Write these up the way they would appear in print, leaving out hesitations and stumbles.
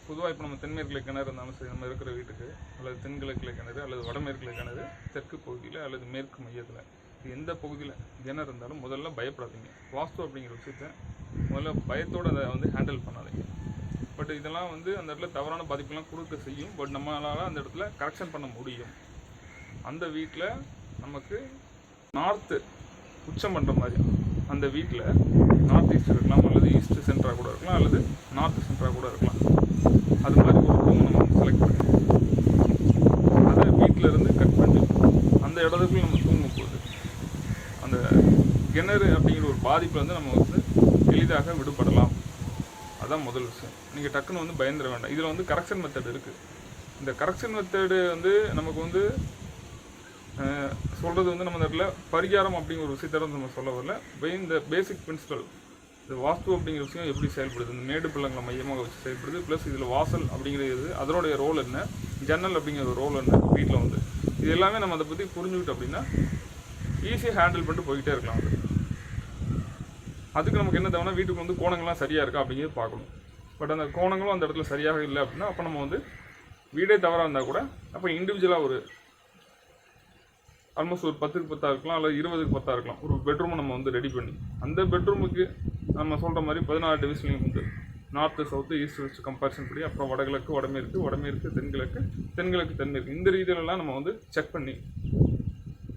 பொதுவாக இப்போ நம்ம தென்மேற்கில் கிணறு இருந்தாலும் சரி, நம்ம இருக்கிற வீட்டுக்கு அல்லது தென்கிழக்கில் கிணறு அல்லது வடமேற்கில் கிணறு, தெற்கு பகுதியில் அல்லது மேற்கு மையத்தில் எந்த பகுதியில் கிணறு இருந்தாலும் முதல்ல பயப்படாதீங்க. வாஸ்து அப்படிங்கிற விஷயத்த முதல்ல பயத்தோடு அதை வந்து ஹேண்டில் பண்ணாதீங்க. பட் இதெல்லாம் வந்து அந்த இடத்துல தவறான பாதிப்புலாம் கொடுக்க செய்யும். பட் நம்மளால் அந்த இடத்துல கரெக்ஷன் பண்ண முடியும். அந்த வீட்டில் நமக்கு நார்த்து உச்சம் பண்ணுற மாதிரி அந்த வீட்டில் நார்த் ஈஸ்ட் இருக்கலாம், அல்லது ஈஸ்ட் சென்டராக கூட இருக்கலாம், அல்லது நார்த் சென்டராக கூட இருக்கலாம். அது மாதிரி ஒரு ரூம் நம்ம வந்து செலக்ட் பண்ணி அதை வீட்டில் இருந்து கட் பண்ணி அந்த இடத்துக்குள்ள நம்ம தூங்கும்போது அந்த கிணறு அப்படிங்கிற ஒரு பாதிப்பில் வந்து நம்ம வந்து எளிதாக விடுபடலாம். அதுதான் முதல் விஷயம். நீங்கள் டக்குன்னு வந்து பயந்துட வேண்டாம். இதில் வந்து கரெக்ஷன் மெத்தட் இருக்குது. இந்த கரெக்ஷன் மெத்தடு வந்து நமக்கு வந்து சொல்கிறது வந்து நம்ம இடத்துல பரிகாரம் அப்படிங்கிற ஒரு விஷயத்தோட நம்ம சொல்ல வரல. இந்த பேசிக் பிரின்சிபல், இந்த வாஸ்து அப்படிங்கிற விஷயம் எப்படி செயல்படுது, இந்த மேடு பள்ளங்களை மையமாக வச்சு செயல்படுது. ப்ளஸ் இதில் வாசல் அப்படிங்கிறது அதனுடைய ரோல் என்ன, ஜன்னல் அப்படிங்கிற ஒரு ரோல் என்ன வீட்டில் வந்து, இது எல்லாமே நம்ம அதை பற்றி புரிஞ்சுக்கிட்டோம் அப்படின்னா ஈஸியாக ஹேண்டில் பண்ணிட்டு போய்கிட்டே இருக்கலாம். அதுக்கு நமக்கு என்ன தேவைன்னா வீட்டுக்கு வந்து கோணங்கள்லாம் சரியாக இருக்கா அப்படிங்கிறது பார்க்கணும். பட் அந்த கோணங்களும் அந்த இடத்துல சரியாக இல்லை அப்படின்னா அப்போ நம்ம வந்து வீடே தவறாக இருந்தால் கூட அப்போ இண்டிவிஜுவலாக ஒரு ஆல்மோஸ்ட் ஒரு 10க்கு 10 இருக்கலாம், அல்லது 20க்கு 10 இருக்கலாம், ஒரு பெட்ரூமை நம்ம வந்து ரெடி பண்ணி அந்த பெட்ரூமுக்கு நம்ம சொல்கிற மாதிரி 16 டிவிஷன்லையும் வந்து north, south, east, west comparison படி, அப்புறம் வடகிழக்கு, வடமேற்கு, வடமேற்கு, தென்கிழக்கு, தென்கிழக்கு, தென்மேற்கு, இந்த ரீதியிலலாம் நம்ம வந்து செக் பண்ணி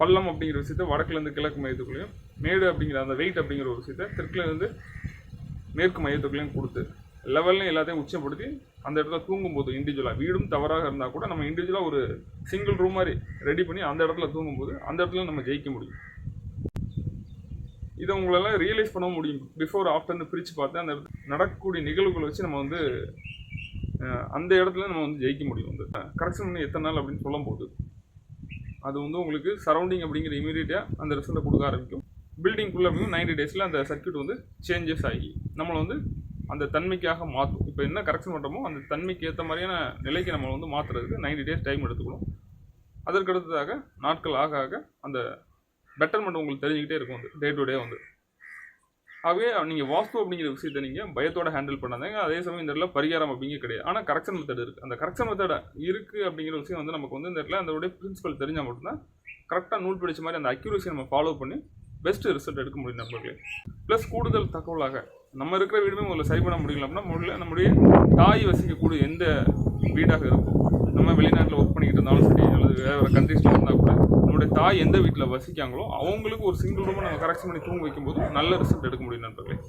பள்ளம் அப்படிங்கிற விஷயத்தை வடக்குலேருந்து கிழக்கு மையத்துக்குள்ளேயும், மேடு அப்படிங்கிற அந்த வெயிட் அப்படிங்கிற ஒரு விஷயத்தை தெற்குலேருந்து மேற்கு மையத்துக்குள்ளேயும் கொடுத்து லெவல்லையும் எல்லாத்தையும் உச்சப்படுத்தி அந்த இடத்துல தூங்கும்போது இண்டிவிஜுவலாக வீடும் தவறாக இருந்தால் கூட நம்ம இண்டிவிஜுவலாக ஒரு சிங்கிள் ரூம் மாதிரி ரெடி பண்ணி அந்த இடத்துல தூங்கும்போது அந்த இடத்துல நம்ம ஜெயிக்க முடியும். இதை உங்களால் ரியலைஸ் பண்ண முடியும். பிஃபோர் ஆஃப்டர்னு பிரித்து பார்த்து அந்த நடக்கக்கூடிய நிகழ்வுகளை வச்சு நம்ம வந்து அந்த இடத்துல நம்ம வந்து ஜெயிக்க முடியும். வந்து கரெக்ஷன் பண்ணி எத்தனை நாள் அப்படின்னு சொல்லும்போது அது வந்து உங்களுக்கு சரௌண்டிங் அப்படிங்கிற இமீடியட்டாக அந்த ரிசல்ட்டை கொடுக்க ஆரம்பிக்கும். பில்டிங்குள்ளே அப்படிங்கும் 90 டேஸில் அந்த சர்க்யூட் வந்து சேஞ்சஸ் ஆகி நம்மளை வந்து அந்த தன்மைக்காக மாற்றும். இப்போ என்ன கரெக்ஷன் பண்ணுறோமோ அந்த தன்மைக்கு ஏற்ற மாதிரியான நிலைக்கு நம்ம வந்து மாற்றுறதுக்கு 90 டேஸ் டைம் எடுத்துக்கணும். அதற்கடுத்ததாக நாட்கள் ஆக ஆக அந்த பெட்டர்மெண்ட் உங்களுக்கு தெரிஞ்சுக்கிட்டே இருக்கும் வந்து டே டு டே வந்து. ஆகவே நீங்கள் வாஸ்து அப்படிங்கிற விஷயத்தை நீங்கள் பயத்தோட ஹேண்டில் பண்ணாதீங்க. அதே சமயம் இந்த இடத்துல பரிகாரம் அப்படிங்கிற கிடையாது. ஆனால் கரெக்ஷன் மெத்தட் இருக்குது. அந்த கரெக்ஷன் மெத்தட் இருக்குது அப்படிங்கிற விஷயம் வந்து நமக்கு வந்து இந்த இடத்துல அதோடைய பிரின்சிபல் தெரிஞ்சால் மட்டும்தான் கரெக்டாக நூல் பிடிச்ச மாதிரி அந்த அக்யூரேசி நம்ம ஃபாலோ பண்ணி பெஸ்ட் ரிசல்ட் எடுக்க முடியும் நண்பர்களே. ப்ளஸ் கூடுதல் தகவலாக நம்ம இருக்கிற வீடுமே முதல்ல சரி பண்ண முடியல அப்படின்னா முதல்ல நம்முடைய தாய் வசிக்கக்கூடிய எந்த வீடாக இருக்கும், நம்ம வெளிநாட்டில் ஒர்க் பண்ணிக்கிட்டு இருந்தாலும் சரி, அல்லது வேறு கண்ட்ரீஸில் இருந்தால் கூட நம்முடைய தாய் எந்த வீட்டில் வசிக்காங்களோ அவங்களுக்கு ஒரு சிங்கிள் ரூமை நம்ம கரெக்ஷன் பண்ணி தூங்க வைக்கும்போது நல்ல ரிசல்ட் எடுக்க முடியும் நண்பர்களே.